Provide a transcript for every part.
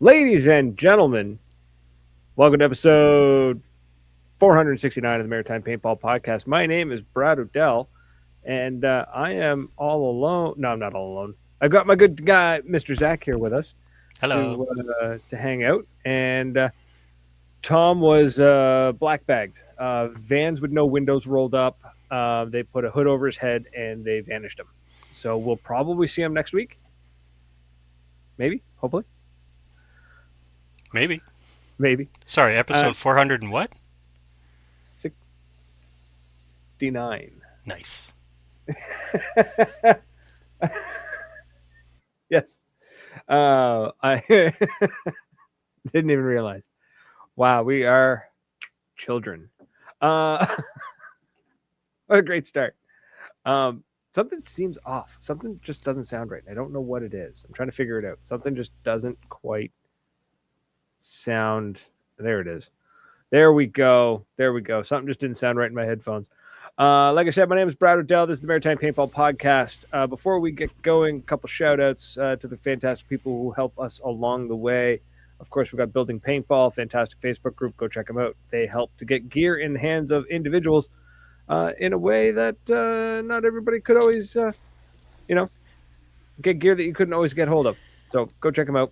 Ladies and gentlemen, welcome to episode 469 of the Maritime Paintball Podcast. My name is Brad Odell, and I am all alone. No, I'm not all alone. I've got my good guy, Mr. Zach, here with us Hello. to hang out. And Tom was black bagged. Vans with no windows rolled up. They put a hood over his head, and they vanished him. So we'll probably see him next week. Maybe, hopefully, Maybe. maybe. Sorry, episode 400 and what? 69. Nice. Yes. I didn't even realize. Wow, we are children. What a great start. Something seems off. Something just doesn't sound right. I don't know what it is. I'm trying to figure it out. Something just doesn't quite sound. There it is. There we go. Something just didn't sound right in my headphones. Like I said, my name is Brad Odell. This is the Maritime Paintball Podcast. Before we get going, a couple shout outs to the fantastic people who help us along the way. Of course, we've got Building Paintball, fantastic Facebook group. Go check them out. They help to get gear in the hands of individuals in a way that not everybody could always, get gear that you couldn't always get hold of. So go check them out.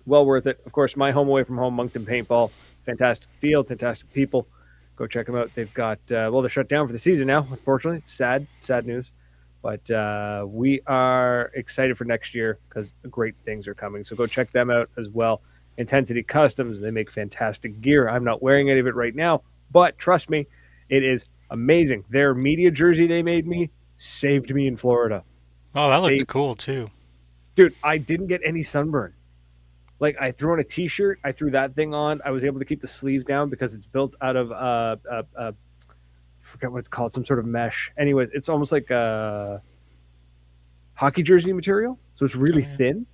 Well worth it. Of course, My Home Away from Home, Moncton Paintball. Fantastic field, fantastic people. Go check them out. They've got, they're shut down for the season now, unfortunately. It's sad news. But we are excited for next year because great things are coming. So go check them out as well. Ntensity Customs, they make fantastic gear. I'm not wearing any of it right now, but trust me, it is amazing. Their media jersey they made me saved me in Florida. Oh, that looked cool too. Dude, I didn't get any sunburn. Like I threw on a t-shirt, I threw that thing on. I was able to keep the sleeves down because it's built out of I forget what it's called, some sort of mesh. Anyways, it's almost like a hockey jersey material, so it's really thin.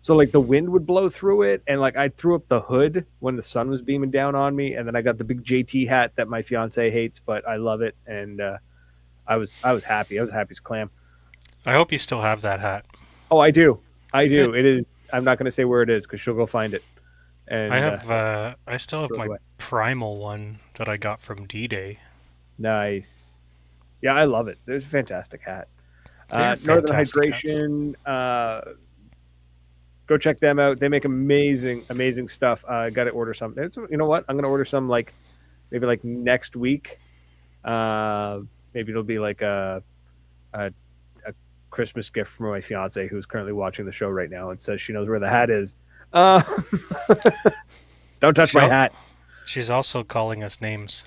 So like the wind would blow through it, and like I threw up the hood when the sun was beaming down on me, and then I got the big JT hat that my fiance hates, but I love it, and I was happy. I was happy as a clam. I hope you still have that hat. Oh, I do. Good. It is. I'm not going to say where it is because she'll go find it. And I still have my primal one that I got from D-Day. Nice. Yeah, I love it. It's a fantastic hat. Northern Hydration. Go check them out. They make amazing stuff. I got to order some. You know what? I'm going to order some maybe next week. Maybe it'll be like a Christmas gift from my fiance who's currently watching the show right now and says she knows where the hat is. Don't touch my hat. She's also calling us names.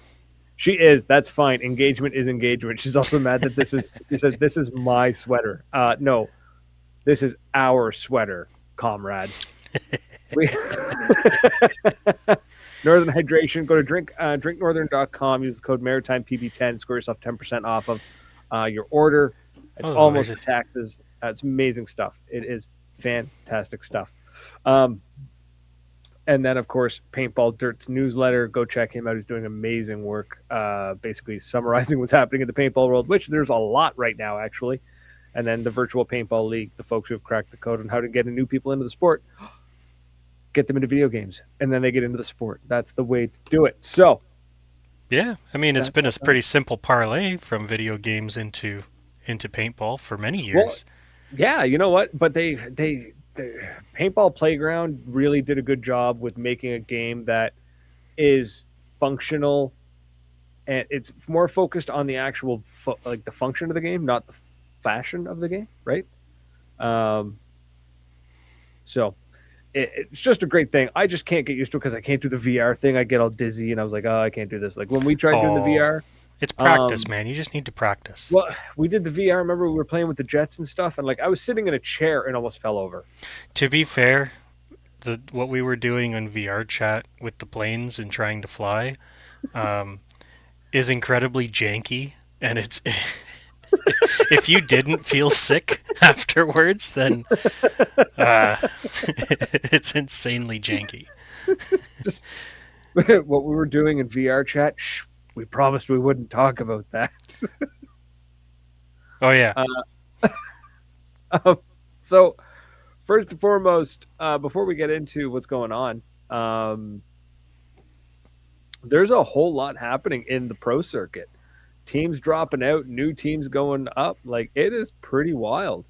She is. That's fine. Engagement is engagement. She's also mad that she says this is my sweater. No, this is our sweater, comrade. Northern Hydration. Go to drinknorthern.com. Use the code MaritimePB10. Score yourself 10% off of your order. It's almost the taxes. It's amazing stuff. It is fantastic stuff. And then, of course, Paintball Dirt's newsletter. Go check him out. He's doing amazing work, basically summarizing what's happening in the paintball world, which there's a lot right now, actually. And then the Virtual Paintball League, the folks who have cracked the code on how to get new people into the sport, get them into video games, and then they get into the sport. That's the way to do it. So, yeah, I mean, it's been a pretty simple parlay from video games into paintball for many years. Well, yeah, you know what? But the Paintball Playground really did a good job with making a game that is functional, and it's more focused on the actual the function of the game, not the fashion of the game, right? So it's just a great thing. I just can't get used to it because I can't do the VR thing. I get all dizzy, and I was like, oh, I can't do this. Like when we tried doing the VR. It's practice, man. You just need to practice. Well, we did the VR. Remember, we were playing with the jets and stuff, and I was sitting in a chair and almost fell over. To be fair, what we were doing on VR chat with the planes and trying to fly is incredibly janky, and it's if you didn't feel sick afterwards, then it's insanely janky. Just what we were doing in VR chat. We promised we wouldn't talk about that. Oh, yeah. So first and foremost, before we get into what's going on, um, there's a whole lot happening in the pro circuit. Teams dropping out, new teams going up. Like it is pretty wild.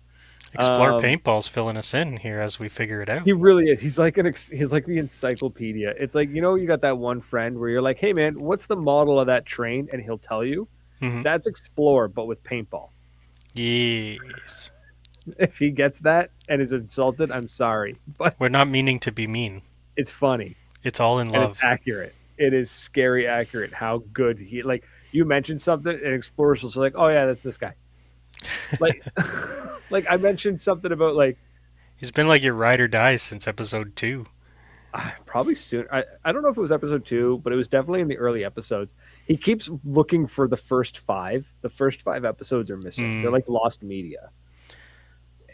Explore Um, Paintball's filling us in here as we figure it out. he really is. He's like the encyclopedia. It's like you got that one friend where you're like, hey man, what's the model of that train? And he'll tell you. Mm-hmm. That's Explore, but with paintball. Yes. If he gets that and is insulted, I'm sorry, but We're not meaning to be mean. it's funny It's all in and it's love. accurate. It is scary accurate how good he like. You mentioned something, and Explorers was like, "Oh yeah, that's this guy." Like, like I mentioned something about like He's been like your ride or die since episode 2. probably soon. I don't know if it was episode 2, but it was definitely in the early episodes. He keeps looking for the first 5. The first 5 episodes are missing. They're like lost media.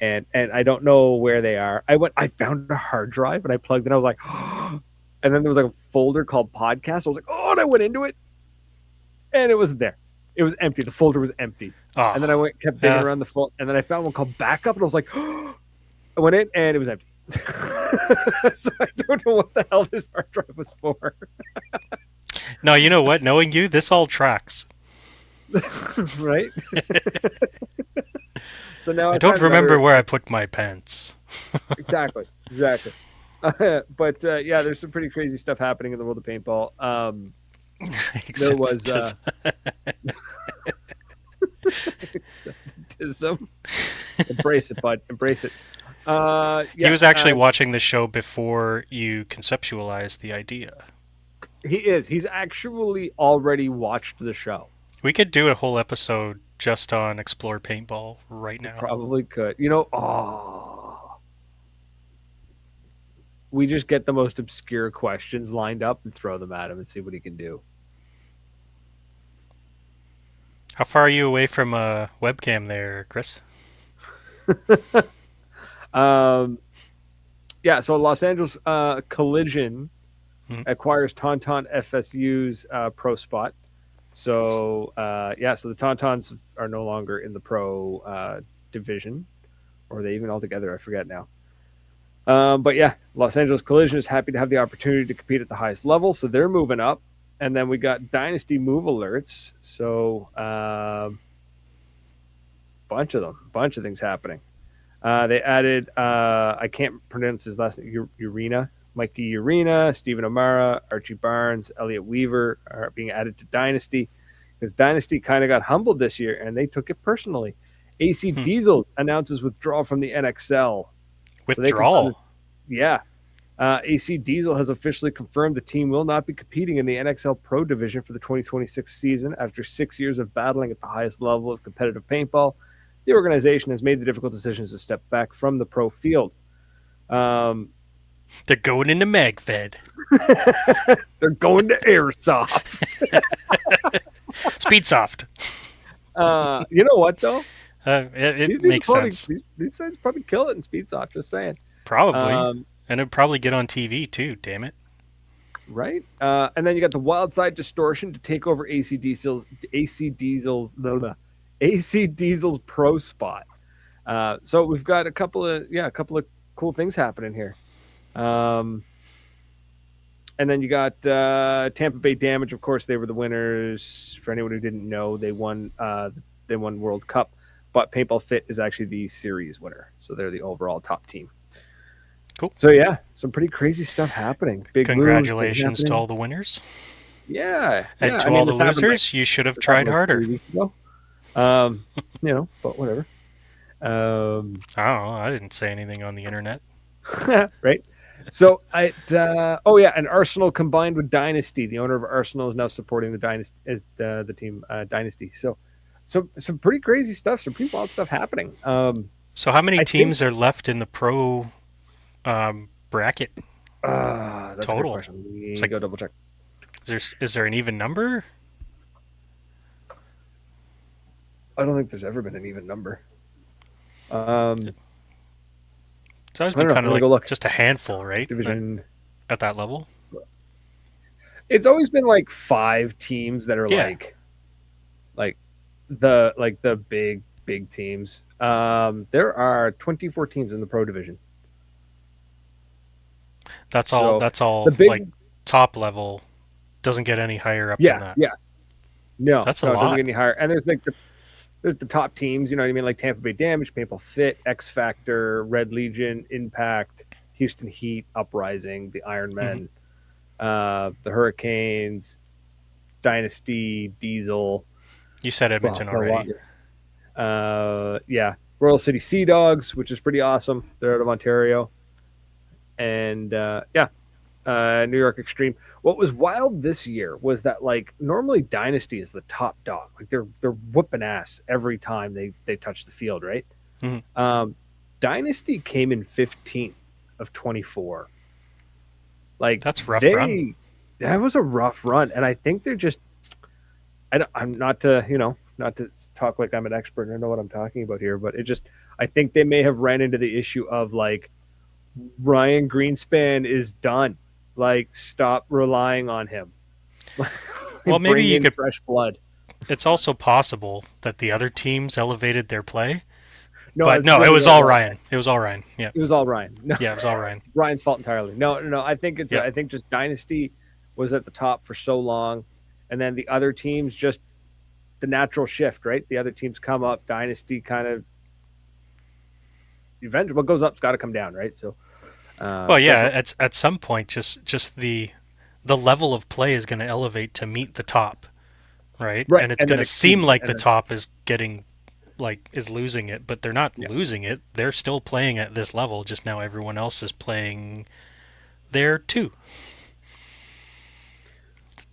And I don't know where they are. I found a hard drive and I plugged it. I was like, oh. And then there was like a folder called podcast. I was like, oh, and I went into it and it wasn't there. It was empty. The folder was empty. Oh, and then I kept digging around the folder, and then I found one called backup, and I was like, oh. I went in and it was empty. So I don't know what the hell this hard drive was for. No, you know what? Knowing you, this all tracks. Right? So now I don't remember where I put my pants. Exactly. But yeah, there's some pretty crazy stuff happening in the world of paintball. There was acceptism. Embrace it, bud. Embrace it. Yeah, he was actually watching the show before you conceptualized the idea. He is. He's actually already watched the show. We could do a whole episode just on Explore Paintball right now. Probably could. We just get the most obscure questions lined up and throw them at him and see what he can do. How far are you away from a webcam there, Chris? Yeah, so Los Angeles Collision acquires Tauntaun FSU's pro spot. So so the Tauntauns are no longer in the pro division, or are they even altogether? I forget now. But yeah, Los Angeles Collision is happy to have the opportunity to compete at the highest level, so they're moving up. And then we got Dynasty move alerts. So bunch of things happening. They added, I can't pronounce his last name, Urena, Mikey Urena, Stephen Amara, Archie Barnes, Elliot Weaver are being added to Dynasty because Dynasty kind of got humbled this year and they took it personally. AC Diesel announces withdrawal from the NXL. Withdrawal? So yeah. AC Diesel has officially confirmed the team will not be competing in the NXL Pro Division for the 2026 season after 6 years of battling at the highest level of competitive paintball. The organization has made the difficult decisions to step back from the pro field. They're going into MagFed. They're going to Airsoft. Speedsoft. You know what, though? It makes sense. These guys probably kill it in Speedsoft, just saying. Probably. And it'd probably get on TV, too, damn it. Right? And then you got the Wildside Distortion to take over AC Diesel's pro spot. So we've got a couple of cool things happening here. And then you got Tampa Bay Damage. Of course, they were the winners. For anyone who didn't know, they won World Cup. But Paintball Fit is actually the series winner, so they're the overall top team. Cool. So yeah, some pretty crazy stuff happening. Big congratulations to all the winners. Yeah. And to all the losers, you should have tried harder. But whatever. I didn't say anything on the internet. Right. So and Arsenal combined with Dynasty. The owner of Arsenal is now supporting the Dynasty as the team Dynasty. So some pretty crazy stuff, some pretty wild stuff happening. So how many teams are left in the pro bracket? That's total. A good question. We need to go double check. Is there an even number? I don't think there's ever been an even number. It's always been kind of like just a handful, right? Division at that level. It's always been like 5 teams that are like the big teams. There are 24 teams in the pro division. That's all. So That's all. the Like big, top level doesn't get any higher up than yeah, that. yeah, no, That's a no, it doesn't lot. get any higher. And there's the top teams, you know what I mean, like Tampa Bay Damage, Paintball Fit, X Factor, Red Legion, Impact, Houston Heat, Uprising, the Iron Hmm. Men, the Hurricanes, Dynasty, Diesel, You said Edmonton already. Milwaukee. Yeah, Royal City Sea Dogs, which is pretty awesome. They're out of Ontario, and yeah, New York Extreme. What was wild this year was that like normally Dynasty is the top dog. Like they're whooping ass every time they touch the field, right? Hmm. Um, Dynasty came in 15th of 24. Like That's rough run. they that was a rough run, and I think they're just I'm not to not to talk like I'm an expert and I know what I'm talking about here, but it just I think they may have ran into the issue of like Ryan Greenspan is done. Like stop relying on him. Well, maybe Bring you in could. fresh blood. It's also possible that the other teams elevated their play, No, but that's no, it really was what it all was. Ryan. It was all Ryan. Yeah, It was all Ryan. No, yeah, it was all Ryan. Ryan's fault entirely. No, no, no. Yeah. I think just Dynasty was at the top for so long, and then the other teams just the natural shift, right? The other teams come up, Dynasty kind of eventually what goes up's got to come down, right? So Well, that's yeah. what. At some point, just the level of play is going to elevate to meet the top, right? Right, And it's and going then to seem exceed it, like and the then top is getting like is losing it, but they're not yeah. losing it. They're still playing at this level. Just now, everyone else is playing there too.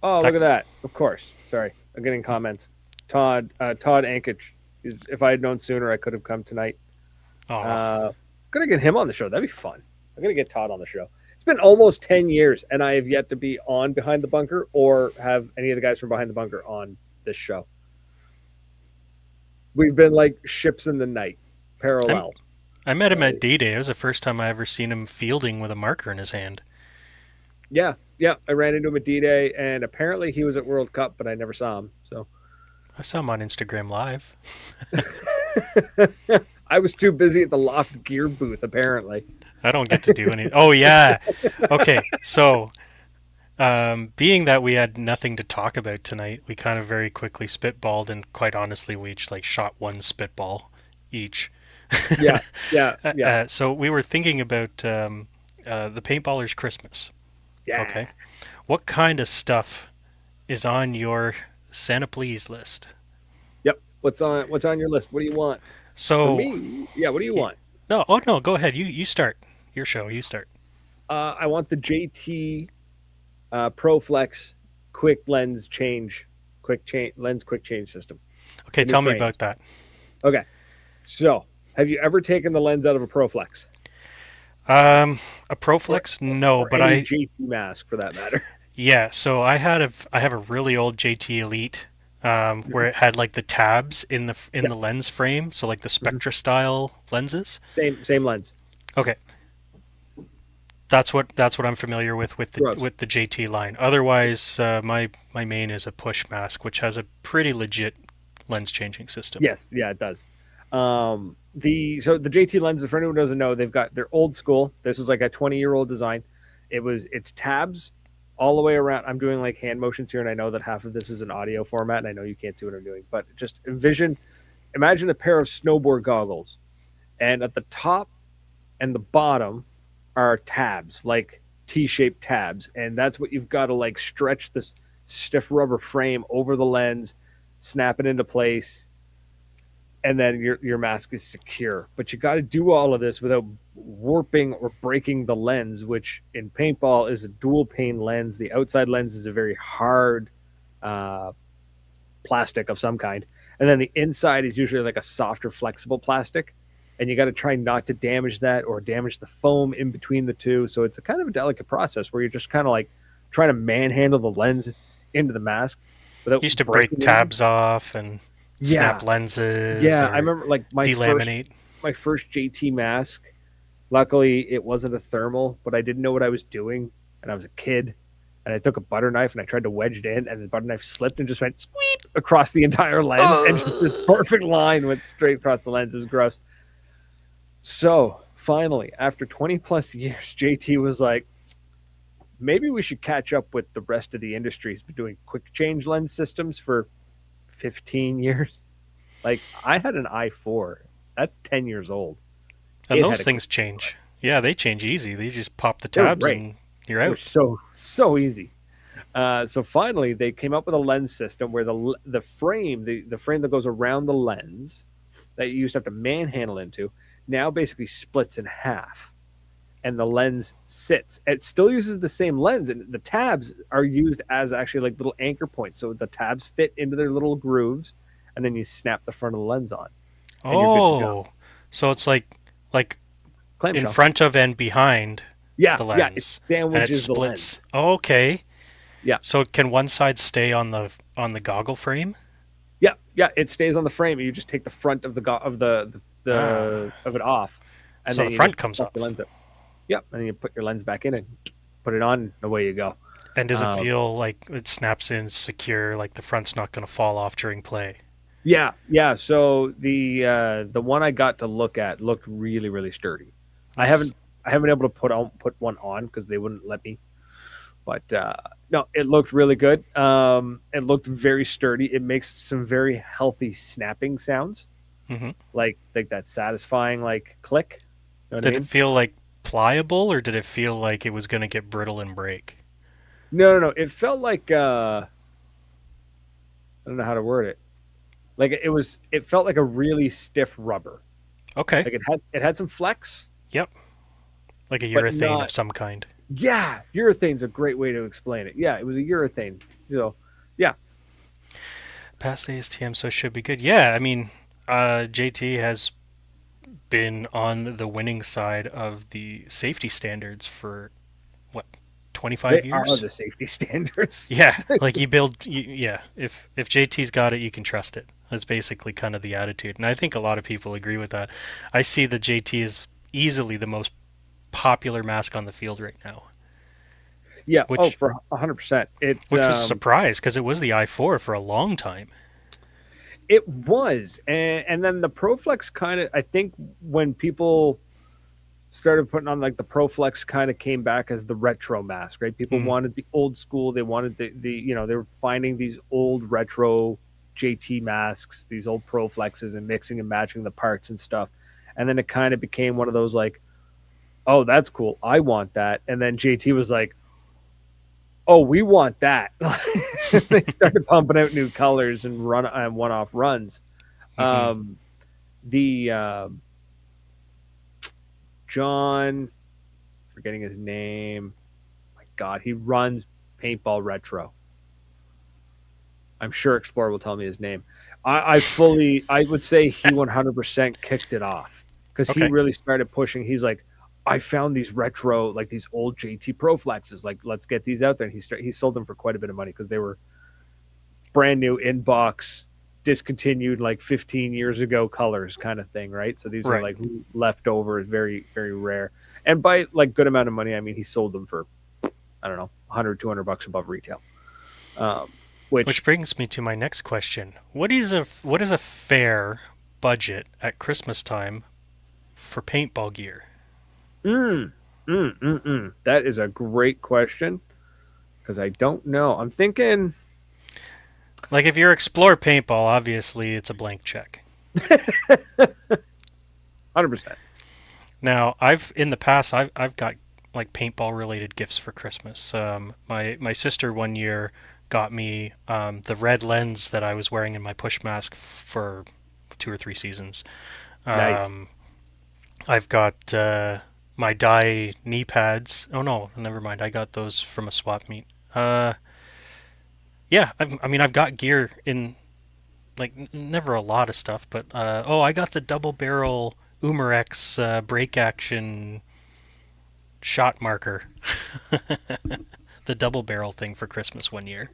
Oh, look That, at that! Of course. Sorry, I'm getting comments. Todd Ankich. If I had known sooner, I could have come tonight. oh, Uh, Gonna get him on the show. That'd be fun. I'm gonna get Todd on the show. It's been almost 10 years, and I have yet to be on Behind the Bunker or have any of the guys from Behind the Bunker on this show. We've been like ships in the night, I'm, parallel. I met him at Right? D-Day. It was the first time I ever seen him fielding with a marker in his hand. Yeah, yeah. I ran into him at D-Day, and apparently he was at World Cup, but I never saw him. So I saw him on Instagram Live. I was too busy at the Loft Gear booth, apparently. I don't get to do any. Oh yeah. Okay. So, being that we had nothing to talk about tonight, we kind of very quickly spitballed, and quite honestly, we each like shot one spitball each. Yeah, yeah, yeah, So we were thinking about the paintballers' Christmas. yeah. Okay. What kind of stuff is on your Santa Please list? Yep. What's on your list? What do you want? For So, me, yeah. What do you want? no, oh no, go ahead. You start your show. You start. I want the JT ProFlex quick lens change, quick change system. Okay, The new tell me frames. about that. Okay. So, have you ever taken the lens out of a ProFlex A or Proflex? No, or but any I JT mask for that matter? yeah. So I have a really old JT Elite, where it had like the tabs in Yeah. the lens frame, so like the Mhm. Spectra style lenses. Same lens. Okay, that's what I'm familiar Gross. with the JT line. Otherwise, my main is a push mask, which has a pretty legit lens changing system. Yes, yeah, it does. The JT lenses, for anyone who doesn't know, they're old school. This is like a 20-year-old design. It's tabs all the way around. I'm doing like hand motions here, and I know that half of this is an audio format, and I know you can't see what I'm doing, but just imagine a pair of snowboard goggles, and at the top and the bottom are tabs, like T-shaped tabs, and that's what you've got to like stretch this stiff rubber frame over the lens, snap it into place, and then your mask is secure. But you got to do all of this without warping or breaking the lens, which in paintball is a dual pane lens. The outside lens is a very hard uh, plastic of some kind, and then the inside is usually like a softer, flexible plastic. And you got to try not to damage that or damage the foam in between the two. So it's a kind of a delicate process where you're just kind of like trying to manhandle the lens into the mask without Used to break breaking anything. tabs off and snap Yeah, lenses yeah. I or remember like delaminate. my first JT mask. Luckily, it wasn't a thermal, but I didn't know what I was doing, and I was a kid. And I took a butter knife and I tried to wedge it in, and the butter knife slipped and just went squeep across the entire lens, and just this perfect line went straight across the lens. It was gross. So finally, after 20 plus years, JT was like, maybe we should catch up with the rest of the industry. Has been doing quick change lens systems for 15 years. Like I had an I4. That's 10 years old. And It those had a quick things change change. lens. Yeah, they change easy. They just pop the They were tabs great. and you're They were out. so easy. So finally, they came up with a lens system where the frame, the frame that goes around the lens that you used to have to manhandle into, now basically splits in half, and the lens sits. It still uses the same lens, and the tabs are used as actually like little anchor points. So the tabs fit into their little grooves, and then you snap the front of the lens on, and you're good to go. Oh, so it's like in Clamshell. front of and behind Yeah, the yeah. It lens, and it sandwiches the lens. splits. Oh, okay. Yeah, So can one side stay on the goggle frame? yeah, yeah. It stays on the frame. You just take the front of the Ah, of it off, and so then the you just front comes pop your off. lens up. Yep, and then you put your lens back in and put it on, and away you go. And does it Um, feel like it snaps in secure, like the front's not going to fall off during play? yeah, yeah. So the one I got to look at looked really sturdy. I Nice. haven't I haven't been able to put one on because they wouldn't let me. But no, it looked really good. It looked very sturdy. It makes some very healthy snapping sounds, hmm like that satisfying like click. You know what I Did it mean? feel like pliable, or did it feel like it was going to get brittle and break? No. It felt like I don't know how to word it. Like it felt like a really stiff rubber. Okay. Like it had some flex, Yep. Like a but urethane of not. some kind. Yeah, urethane's a great way to explain it. Yeah, it was a urethane. So yeah, Past ASTM, so it should be good. Yeah, I mean, JT has been on the winning side of the safety standards for what, they 25 are years? the safety standards. Yeah, like yeah, if JT's got it, you can trust it. That's basically kind of the attitude. And I think a lot of people agree with that. I see that JT is easily the most popular mask on the field right now, Yeah. Oh, which for 100%. which was a surprise because it was the I4 for a long time. It was, and then the Proflex kind of. I think when people started putting on like the Proflex kind of came back as the retro mask, right? People Mm, wanted the old school. They wanted they were finding these old retro JT masks, these old Proflexes, and mixing and matching the parts and stuff. And then it kind of became one of those like, oh, that's cool. I want that. And then JT was like, oh, we want that. They started pumping out new colors and run one off runs. hmm Um, the John, forgetting his name. My God, he runs Paintball Retro. I'm sure Explorer will tell me his name. I would say he 100% kicked it off because he Okay. really started pushing. He's like, I found these retro, like these old JT Pro Flexes. Like, let's get these out there. And he sold them for quite a bit of money because they were brand new in box, discontinued like 15 years ago colors kind of thing, right? So these are Right. like leftovers, very rare. And by like good amount of money, I mean he sold them for I don't know, 100, $200 above retail. Um, Which which brings me to my next question. What is a fair budget at Christmas time for paintball gear? mm, that is a great question because I don't know. I'm thinking Like if you're Explore Paintball, obviously it's a blank check. 100%. Now, I've in the past I've got like paintball related gifts for Christmas. My sister one year got me the red lens that I was wearing in my push mask for 2 or 3 seasons. Nice. Um, I've got my dye knee pads. Oh no, never mind. I got those from a swap meet. Yeah, I mean I've got gear in like never a lot of stuff, but oh, I got the double barrel Umarex break action shot marker, the double barrel thing for Christmas one year.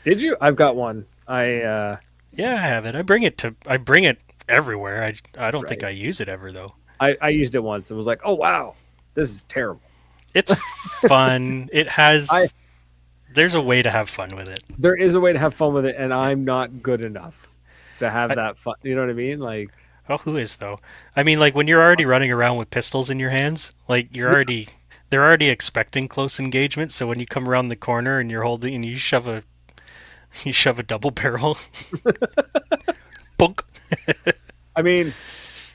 Did you? I've got one. Yeah, I have it. I bring it everywhere. I don't think Right. I use it ever though. I used it once and was like, oh wow, this is terrible. It's fun. It I has. There's a way to have fun with it. There is a way to have fun with it, and I'm not good enough to have I, that fun. You know what I mean? Like, oh, who is though? I mean, like when you're already running around with pistols in your hands, like you're yeah, already. they're already expecting close engagement. So when you come around the corner and you're holding and you shove a double barrel, bunk. I mean,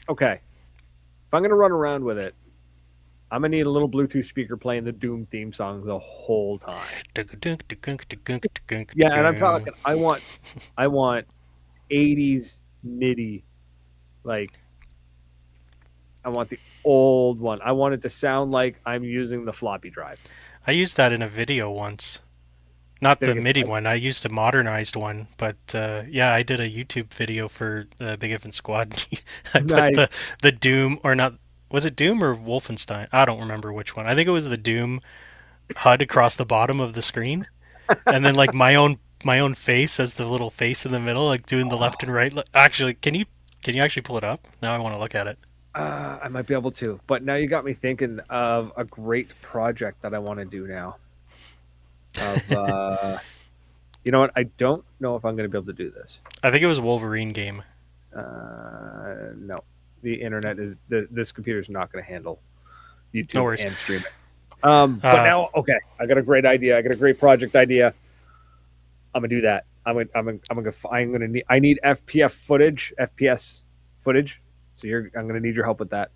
okay, if I'm gonna run around with it, I'm gonna need a little Bluetooth speaker playing the Doom theme song the whole time. Yeah, and I'm talking. I want 80s MIDI, like I want the old one. I want it to sound like I'm using the floppy drive. I used that in a video once. Not Did the it get MIDI like one. I used a modernized one, but yeah, I did a YouTube video for Big Infant Squad. I put nice? the Doom or not. Was it Doom or Wolfenstein? I don't remember which one. I think it was the Doom HUD across the bottom of the screen, and then like my own face as the little face in the middle, like doing the left and right. Actually, can you actually pull it up? Now I want to look at it. I might be able to, but now you got me thinking of a great project that I want to do now. Of you know what? I don't know if I'm going to be able to do this. I think it was a Wolverine game. No, the internet is this computer is not going to handle No YouTube worries. and streaming. But Uh, now, okay, I got a great idea. I got a great project idea. I'm gonna do that. I need FPS footage. So I'm gonna need your help with that.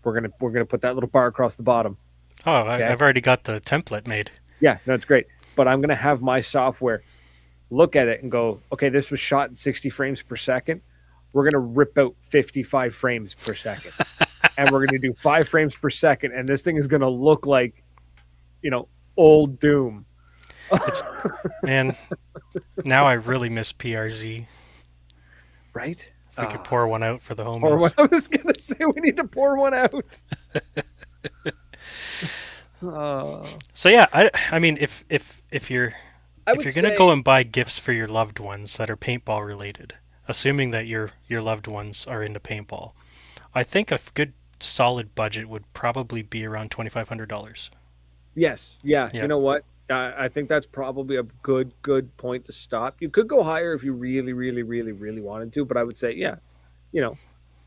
We're gonna put that little bar across the bottom. oh, Okay. I've already got the template made. Yeah, no, it's great. But I'm gonna have my software look at it and go, okay, this was shot in 60 frames per second. We're gonna rip out 55 frames per second, and we're gonna do 5 frames per second, and this thing is gonna look like, you know, old Doom. It's man. Now I really miss PRZ. Right? If we could pour one out for the Pour one. homies. I was gonna say we need to pour one out. So yeah, I mean if you're I if would you're gonna go say and buy gifts for your loved ones that are paintball related, assuming that your loved ones are into paintball, I think a good solid budget would probably be around $2,500. yes, yeah. You Yeah, know what? I think that's probably a good point to stop. You could go higher if you really, really, really, really wanted to, but I would say, yeah, you know,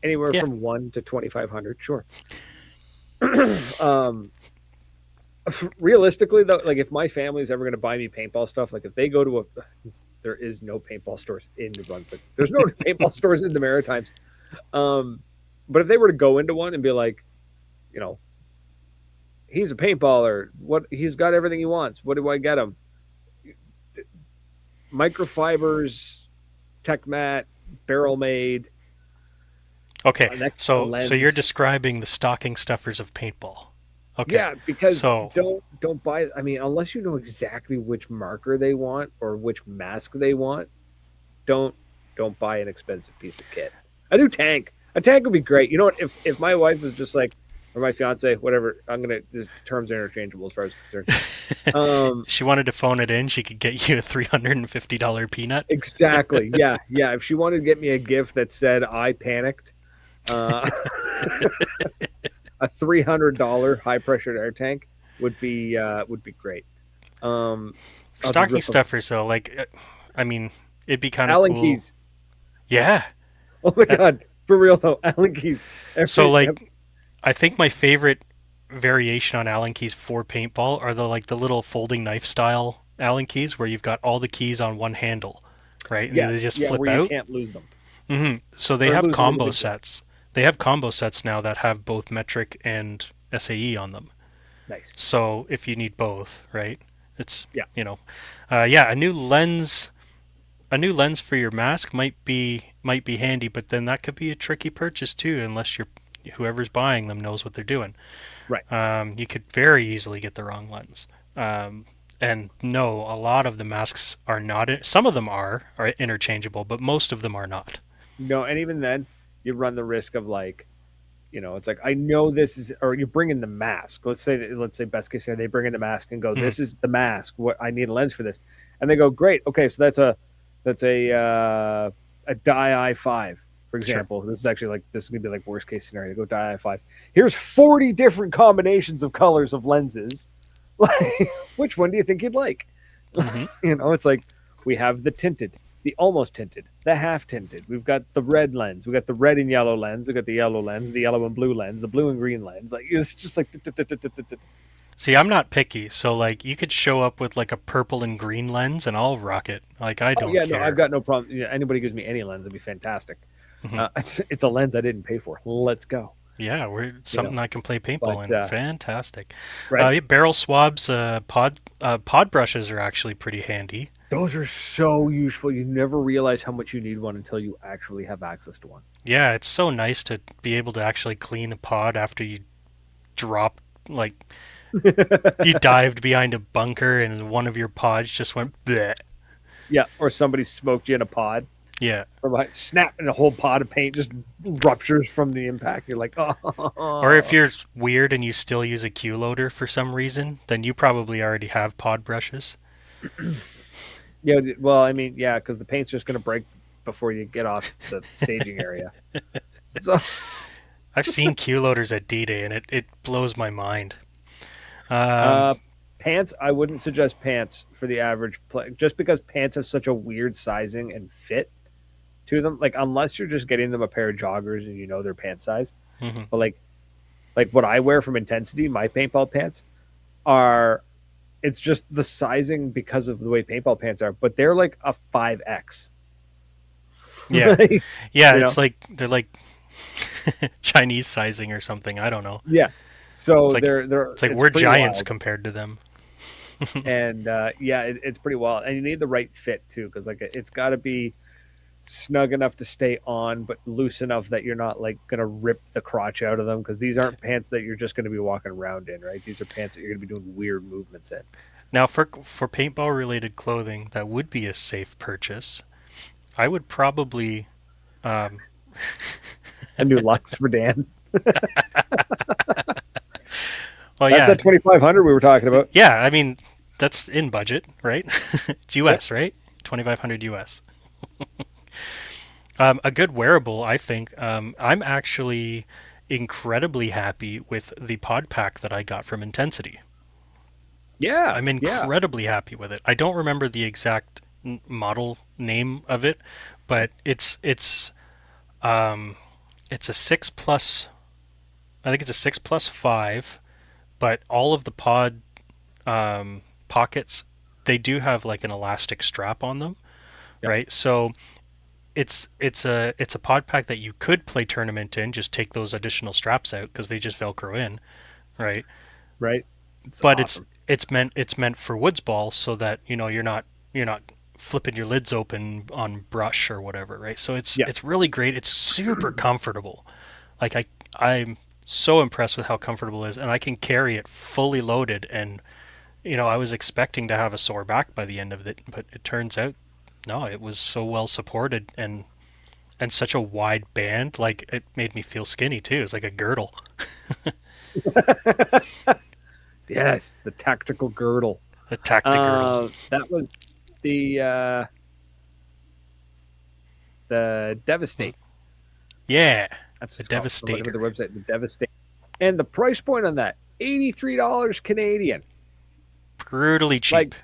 anywhere yeah. from 1 to 2,500, sure. um, realistically, though, like if my family's ever going to buy me paintball stuff, like if they go to a, there is no paintball stores in New Brunswick. There's no paintball stores in the Maritimes. Um, but if they were to go into one and be like, you know, he's a paintballer. What he's got everything he wants. What do I get him? Microfibers, tech mat, barrel made, Okay, an extra so you're lens. describing the stocking stuffers of paintball. Okay, Yeah, because so don't buy. I mean, unless you know exactly which marker they want or which mask they want, don't don't buy an expensive piece of kit. A new tank. A tank would be great. You know what? If my wife was just like, or my fiance, whatever, I'm gonna this terms interchangeable as far as concerned. Um, she wanted to phone it in, she could get you a $350 peanut. exactly. Yeah, yeah. If she wanted to get me a gift that said "I panicked," uh, a $300 high pressure air tank would be great. Um, I'll just Stocking rip them. stuffers though, like I mean, it'd be kind of Allen cool. keys. Yeah. Oh my Uh, god, for real though, Allen keys. so Every like I think my favorite variation on Allen keys for paintball are the little folding knife style Allen keys where you've got all the keys on one handle, right? And they yes, just yeah, flip where you out. can't lose them So they or have lose them combo individually. sets. They have combo sets now that have both metric and SAE on them. Nice. So if you need both, right? It's Yeah. yeah, a new lens for your mask might be handy, but then that could be a tricky purchase too, unless whoever's buying them knows what they're doing. Right. You could very easily get the wrong lens. And no, a lot of the masks are not. Some of them are interchangeable, but most of them are not. No, and even then, you run the risk of like, it's like I know this is, or you bring in the mask. Let's say best case scenario, they bring in the mask and go, Mhm. this is the mask. What I need a lens for this, and they go, great, okay, so that's a die I5, for Sure. example. This is gonna be like worst case scenario. Go die I5. Here's 40 different combinations of colors of lenses. Like, which one do you think you'd like? Hmm. It's like we have the tinted, the almost tinted, the half tinted. We've got the red lens. We got the red and yellow lens. We got the yellow lens, the yellow and blue lens, the blue and green lens. Like it's just like See, I'm not picky, so like you could show up with like a purple and green lens, and I'll rock it. Like I Oh don't yeah, no, I've care. got no problem. Yeah, anybody gives me any lens, it'd be fantastic. Hmm. It's a lens I didn't pay for. Let's go. Yeah, we're You know, something I can play paintball but in. Fantastic. right, Yeah, barrel swabs, pod brushes are actually pretty handy. those are so useful. You never realize how much you need one until you actually have access to one. Yeah, it's so nice to be able to actually clean a pod after you drop like you dived behind a bunker and one of your pods just went bleh. Yeah, or somebody smoked you in a pod. Yeah. From behind, snap, and a whole pod of paint just ruptures from the impact. You're like, Or if oh. you're weird and you still use a Q loader for some reason, then you probably already have pod brushes. Yeah, well, I mean, yeah, because the paint's just going to break before you get off the staging area. So, I've seen Q loaders at D-Day and it blows my mind. Um, uh, pants, I wouldn't suggest pants for the average play, just because pants have such a weird sizing and fit to them. Like, unless you're just getting them a pair of joggers and you know their pant size. mhm. But like what I wear from Intensity, my paintball pants are it's just the sizing because of the way paintball pants are, but they're like a 5X. Yeah. Yeah, you it's know? like they're like Chinese sizing or something. I don't know. Yeah. It's So like they're it's like it's we're pretty giants wild. compared to them. And yeah, it's pretty wild. And you need the right fit too, because like it's got to be snug enough to stay on, but loose enough that you're not like gonna rip the crotch out of them. Because these aren't pants that you're just gonna be walking around in, right? These are pants that you're gonna be doing weird movements in. Now for paintball related clothing, that would be a safe purchase. I would probably um A new Lux for Dan. well That's yeah, that 2,500 we were talking about. yeah, I mean that's in budget, right? It's Yep. US, right? 2500 US. A good wearable, I think. I'm actually incredibly happy with the pod pack that I got from Intensity. Yeah. I'm Yeah. incredibly happy with it. I don't remember the exact model name of it, but um it's a 6 plus. I think it's a 6 plus 5, but all of the pod pockets, they do have like an elastic strap on them, Yep. right? So it's a pod pack that you could play tournament in. Just take those additional straps out because they just velcro in, right? Right. It's But awesome. it's meant for woods ball so that you're not flipping your lids open on brush or whatever, right? So Yeah. it's really great. It's super comfortable. Like I'm so impressed with how comfortable it is, and I can carry it fully loaded. And I was expecting to have a sore back by the end of it, but it turns out no, it was so well supported and such a wide band. Like it made me feel skinny too. It's like a girdle, Yes, the tactical girdle. a tactic girdle. That was the uh, the Devastate. Yeah, That's what the it's called. I'm looking at the Devastator. website. The Devastate, and the price point on that $83 Canadian. Brutally Like cheap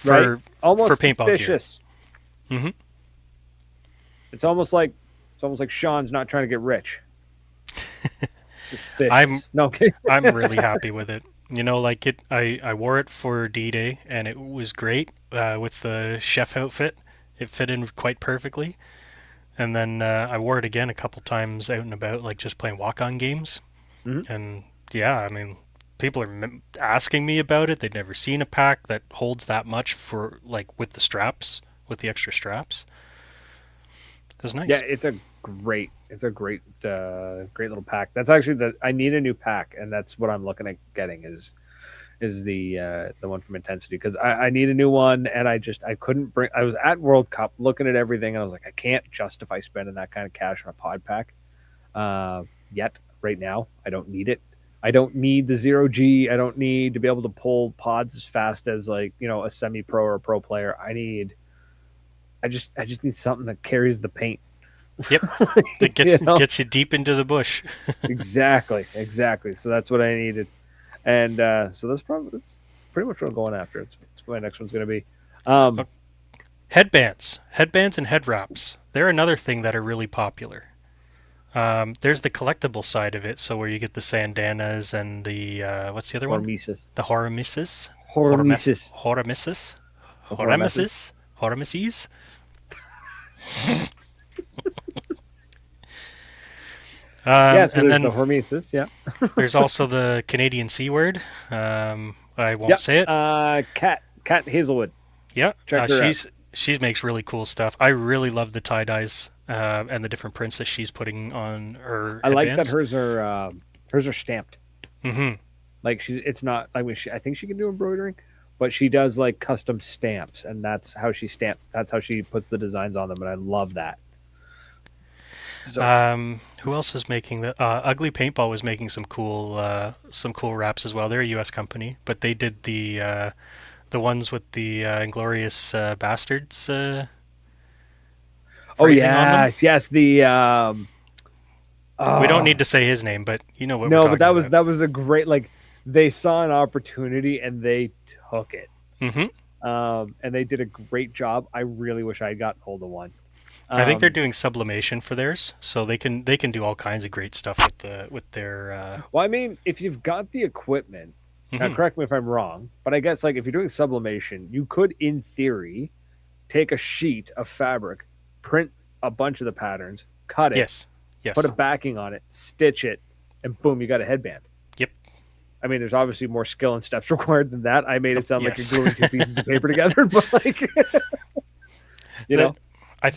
right, for almost paintball gear. suspicious. Hmm. It's almost like Sean's not trying to get rich. I'm Suspicious. No, okay. I'm really happy with it. Like it, I wore it for D-Day and it was great with the chef outfit. It fit in quite perfectly. And then I wore it again a couple times out and about, like just playing walk-on games. Hmm. And yeah, I mean, people are asking me about it. They'd never seen a pack that holds that much for like with the straps, with the extra straps. It's Yeah, nice. it's a great little pack. That's actually I need a new pack, and that's what I'm looking at getting is the one from Intensity because I need a new one, and I couldn't bring. I was at World Cup looking at everything, and I was like, I can't justify spending that kind of cash on a pod pack yet. Right now, I don't need it. I don't need the 0G. I don't need to be able to pull pods as fast as like a semi pro or a pro player. I just need something that carries the paint. Yep, that you know gets you deep into the bush. exactly. So that's what I needed, and so that's pretty much what I'm going after. It's what my next one's going to be. Um, Headbands and head wraps. They're another thing that are really popular. There's the collectible side of it, so where you get the sandanas and the what's the other one? Hormesis. The hormesis, Hormesis. hormesis, The Hormesis. hormesis, hormeses. Yeah, so And there's the then Hormesis, yeah. there's also the Canadian C word. I won't Yep. say it. Cat Hazelwood. Yeah, Check her out. she makes really cool stuff. I really love the tie dyes and the different prints that she's putting on her I like that headbands. hers are stamped. Hmm. Like it's not. I mean, I think she can do embroidering, but she does like custom stamps, and that's how she stamp. That's how she puts the designs on them, and I love that. So, Who else is making the Ugly Paintball was making some cool wraps as well. They're a U.S. company, but they did the ones with the Inglorious Bastards oh phrasing on them. yes, yes. The We don't need oh to say his name, but you know what we're no, but talking about. that was a great like they saw an opportunity and they took it. Hmm. And they did a great job. I really wish I had gotten hold of one. I think they're Um, doing sublimation for theirs, so they can do all kinds of great stuff with their. well, I mean, if you've got the equipment, now Mhm. correct me if I'm wrong, but I guess like if you're doing sublimation, you could, in theory, take a sheet of fabric, print a bunch of the patterns, cut it, Yes, put a yes, backing on it, stitch it, and boom, you got a headband. yep, I mean, there's obviously more skill and steps required than that. I made it sound like you're yes. gluing two pieces of paper together, but like, you That know, I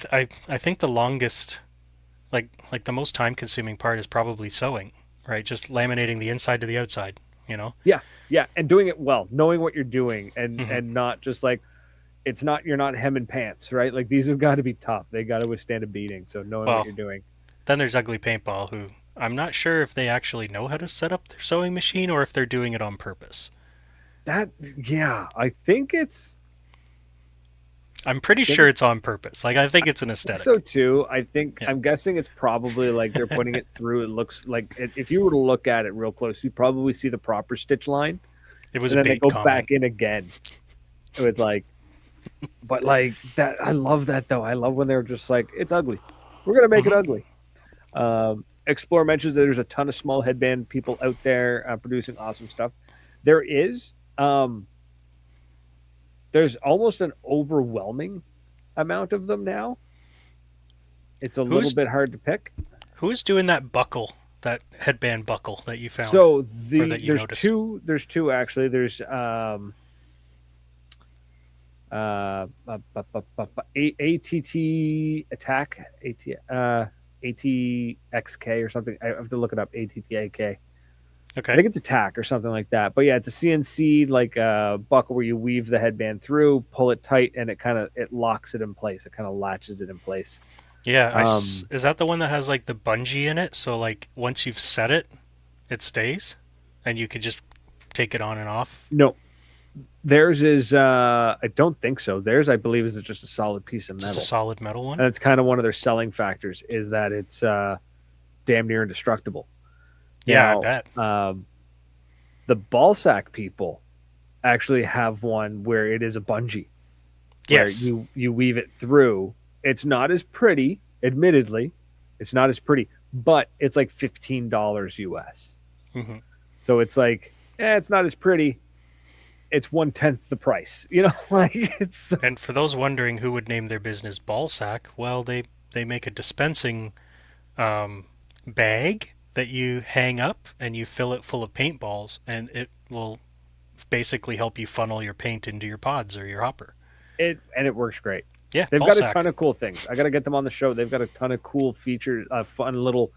think the longest like the most time consuming part is probably sewing, right? Just laminating the inside to the outside, you know? yeah, yeah, and doing it well, knowing what you're doing, Hmm. and not just like it's not you're not hemming pants, right? Like these have got to be tough. They got to withstand a beating. So knowing what Well, you're doing, then there's Ugly Paintball, who I'm not sure if they actually know how to set up their sewing machine or if they're doing it on purpose. that yeah, I think it's I'm pretty I sure think it's on purpose. Like I think it's an think so aesthetic. too. I think Yeah, I'm guessing it's probably like they're putting it through. It looks like if you were to look at it real close, you probably see the proper stitch line, it was and a then they bait go comment. back in again with like. But like that, I love that though. I love when they're just like, it's ugly. We're gonna make it Hmm. ugly. Explorer mentions that there's a ton of small headband people out there producing awesome stuff. There is. There's almost an overwhelming amount of them now. It's a little Who's bit hard to pick. who's doing that buckle, that headband buckle that you found So or that you noticed? there's two actually. There's ATT attack ATXK or something. I have to look it up. ATTAK. I Okay. think it's attack or something like that. But yeah, it's a CNC like buckle where you weave the headband through, pull it tight, and it locks it in place. It kind of latches it in place. Yeah, Um, is that the one that has like the bungee in it? So like once you've set it, it stays, and you could just take it on and off. no, theirs is I don't think so. Theirs I believe is just a solid piece of Just a metal, solid metal one. and it's kind of one of their selling factors is that it's damn near indestructible. Yeah, I Now, bet. the ball sack people actually have one where it is a bungee, where Yes. you weave it through. It's not as pretty, admittedly. It's not as pretty, but it's like $15 US. Hmm. So it's like, it's not as pretty. It's 1/10 the price. You know, like it's And for those wondering who would name their business Ballsack, well, they make a dispensing um, bag that you hang up and you fill it full of paintballs, and it will basically help you funnel your paint into your pods or your hopper. it works great. Yeah, They've got a Ballsack. ton of cool things. I got to get them on the show. They've got a ton of cool features, fun little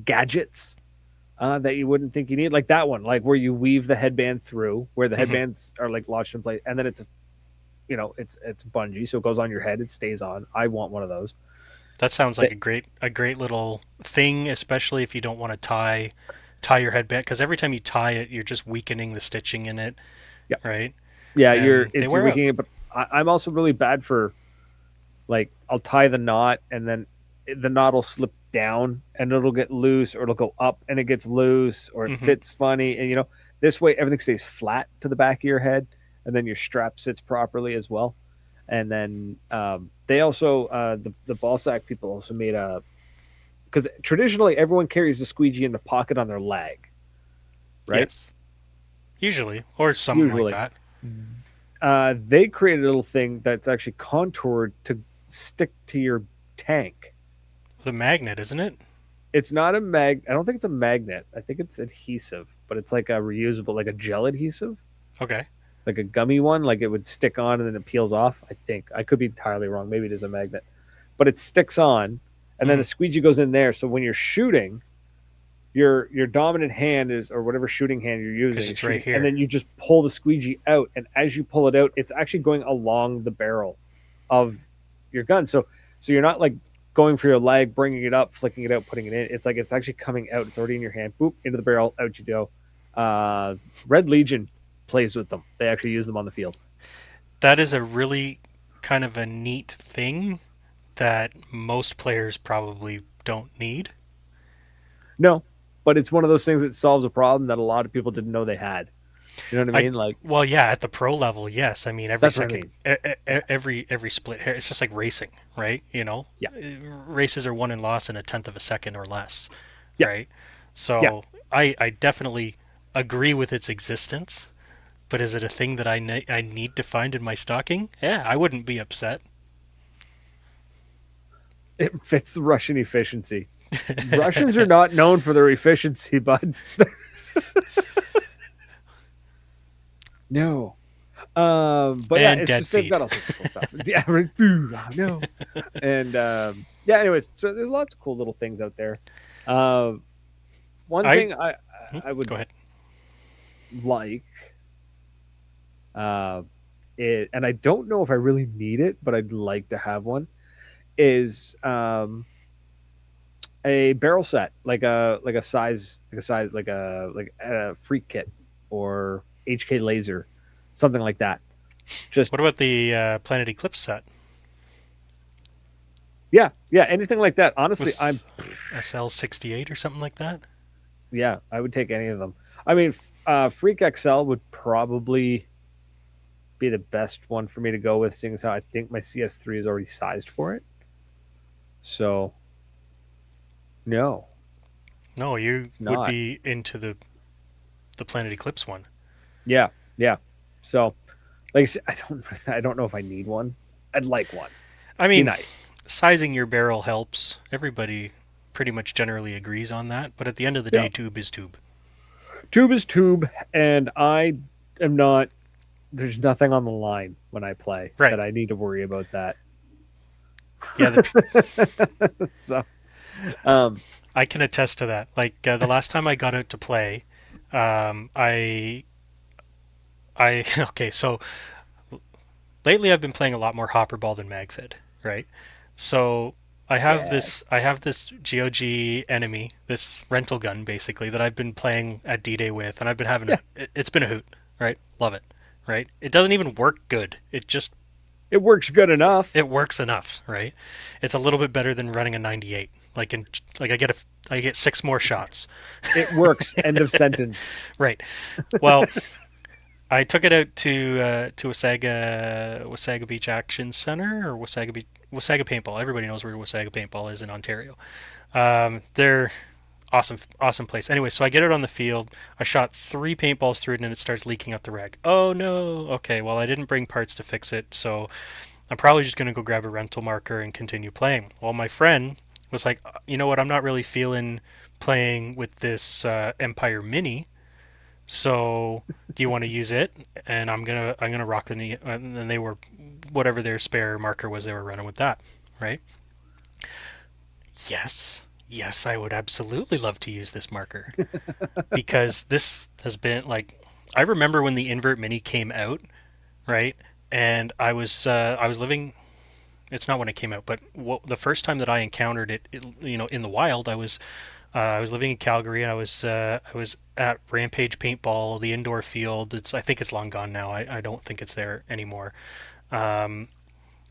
gadgets that you wouldn't think you need, like that one, like where you weave the headband through, where the Hmm. headbands are like lodged in place, and then it's bungee, so it goes on your head, it stays on. I want one of those. That sounds like That, a great little thing, especially if you don't want to tie your headband, because every time you tie it, you're just weakening the stitching in it, yeah, right? yeah, And they you're wear out. waking it, but I'm also really bad for like I'll tie the knot and then the knot will slip down and it'll get loose or it'll go up and it gets loose or it Hmm. fits funny and this way everything stays flat to the back of your head and then your strap sits properly as well. And then they also the ball sack people also made because traditionally everyone carries the squeegee in the pocket on their leg, right? Yes. Usually, or something like Usually. that. They created a little thing that's actually contoured to stick to your tank. The magnet, isn't it? It's not a mag. I don't think it's a magnet. I think it's adhesive, but it's like a reusable, like a gel adhesive, Okay. like a gummy one. Like it would stick on and then it peels off. I think I could be entirely wrong. Maybe it is a magnet, but it sticks on, and then Mm. the squeegee goes in there. So when you're shooting, your dominant hand is, or whatever shooting hand you're Because using is it's right shooting, and here. then you just pull the squeegee out, and as you pull it out, it's actually going along the barrel of your gun. So you're not like going for your leg, bringing it up, flicking it out, putting it in. It's like it's actually coming out. It's already in your hand. Boop, into the barrel, out you go. Red Legion plays with them. They actually use them on the field. That is a really kind of a neat thing that most players probably don't need. No, but it's one of those things that solves a problem that a lot of people didn't know they had. You know what I I mean? Like well, yeah, at the pro level, yes. I mean, every that's what I second, mean. every split hair, it's just like racing, right? Yeah, Races are won and lost in a tenth of a second or less, yeah, right? yeah. So I definitely agree with its existence, but is it a thing that I need to find in my stocking? Yeah, I wouldn't be upset. It fits the Russian efficiency. Russians are not known for their efficiency, bud. No. But yeah, And it's dead just they've feet. got all sorts of cool stuff. Yeah, right. No. And yeah, anyways, so there's lots of cool little things out there. Um, one I thing I would Go ahead. like, uh, and I don't know if I really need it, but I'd like to have one. Is a barrel set, like a freak kit or HK laser, something like that. Just What about the Planet Eclipse set? yeah, yeah, anything like that. Honestly, I'm Was SL68 or something like that? yeah, I would take any of them. I mean, Freak XL would probably be the best one for me to go with, seeing as how I think my CS3 is already sized for it. So no, No, you it's would not. be into the Planet Eclipse one. Yeah, yeah. So like I said, I don't know if I need one. I'd like one. I Be mean, nice. sizing your barrel helps. Everybody pretty much generally agrees on that, but at the end of the Yeah. day, tube is tube. Tube is tube, and I am not. There's nothing on the line when I play Right. that I need to worry about that. Yeah, So, um, I can attest to that. Like the last time I got out to play, I okay, so lately I've been playing a lot more hopper ball than magfed, right? So yes, I have this GOG enemy, this rental gun basically that I've been playing at D-Day with, and I've been having yeah, it's been a hoot, right? Love it, right? It doesn't even work good. it works good enough. It works enough, right? It's a little bit better than running a 98. Like I get six more shots. It works. End of sentence. Right. Well, I took it out to Wasaga Beach Action Center or Wasaga Paintball. Everybody knows where Wasaga Paintball is in Ontario. They're awesome place. Anyway, so I get it on the field. I shot three paintballs through it and it starts leaking out the rag. Oh no. Okay, well I didn't bring parts to fix it, so I'm probably just gonna go grab a rental marker and continue playing. Well, my friend was like, you know what? I'm not really feeling playing with this Empire Mini. So, do you want to use it? And I'm gonna rock the and they were whatever their spare marker was. They were running with that, right? Yes, I would absolutely love to use this marker because this has been like I remember when the invert mini came out, right? And I was living. It's not when it came out, but the first time that I encountered it, in the wild, I was living in Calgary, and I was at Rampage Paintball, the indoor field. I think it's long gone now. I don't think it's there anymore. Um,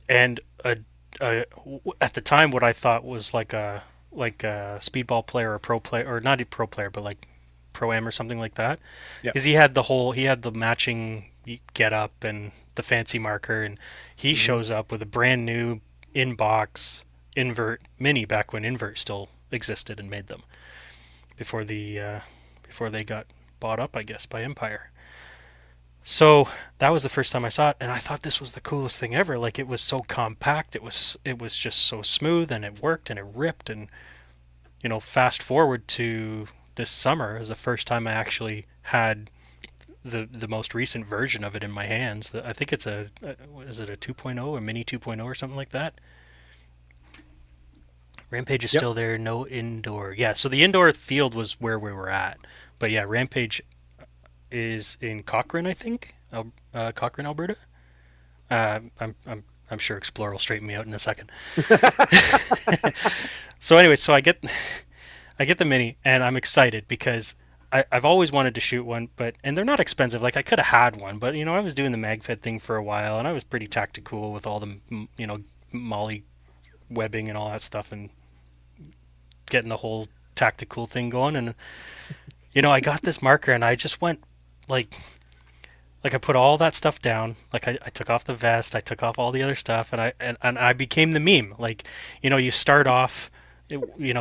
and at the time, what I thought was like a speedball player or pro player, or not a pro player, but like pro am or something like that, Yeah. because he had the matching get up and the fancy marker, and he Hmm. shows up with a brand new in box invert mini back when invert still existed and made them before before they got bought up, I guess, by Empire. So that was the first time I saw it, and I thought this was the coolest thing ever. Like, it was so compact, it was just so smooth, and it worked, and it ripped. And fast forward to this summer is the first time I actually had the most recent version of it in my hands. I think it's is it a 2.0, a mini 2.0 or something like that. Rampage is Yep. still there, no indoor. Yeah, so the indoor field was where we were at. But yeah, Rampage is in Cochrane, I think. Cochrane, Alberta. I'm sure Explorer will straighten me out in a second. So anyway, so I get the mini, and I'm excited because I've always wanted to shoot one, and they're not expensive. Like, I could have had one, but I was doing the MagFed thing for a while, and I was pretty tactical with all the molly webbing and all that stuff, and getting the whole tactical thing going. And I got this marker, and I just went like I put all that stuff down. Like, I took off the vest, I took off all the other stuff, and I became the meme. Like, you start off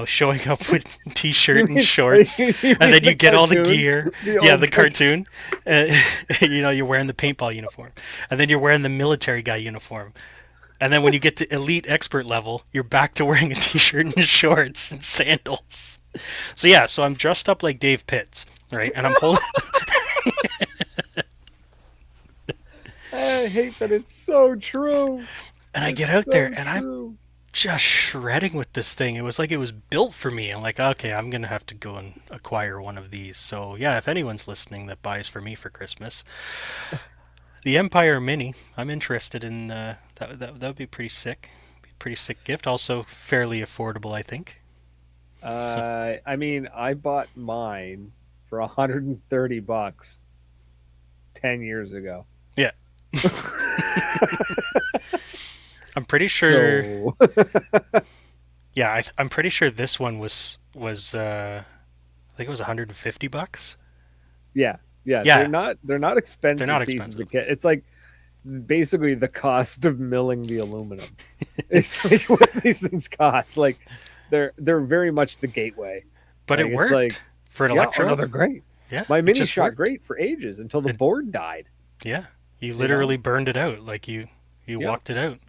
showing up with t-shirt and shorts, and then you get all the gear. Yeah, the cartoon. You're wearing the paintball uniform, and then you're wearing the military guy uniform. And then when you get to elite expert level, you're back to wearing a t-shirt and shorts and sandals. So I'm dressed up like Dave Pitts, right? And I'm holding. I hate that it's so true. And I get out there, and I'm just shredding with this thing. It was like it was built for me. I'm like, okay, I'm gonna have to go and acquire one of these. So yeah, if anyone's listening that buys for me for Christmas, the Empire Mini, I'm interested in. That would be pretty sick. Be a pretty sick gift. Also fairly affordable, I think. So, I mean, I bought mine for $130 10 years ago. yeah, I'm pretty sure. So, Yeah, I'm pretty sure this one was I think it was $150. yeah, yeah, Yeah, they're not expensive they're not pieces expensive. to get. It's like basically the cost of milling the aluminum. It's like what these things cost. Like they're very much the gateway. But Like it it's worked like for an yeah, oh electro. no, they're great. Yeah, My it mini just shot worked. great for ages until the It, board died. yeah, you You know? literally burned it out. Like you Yep. walked it out.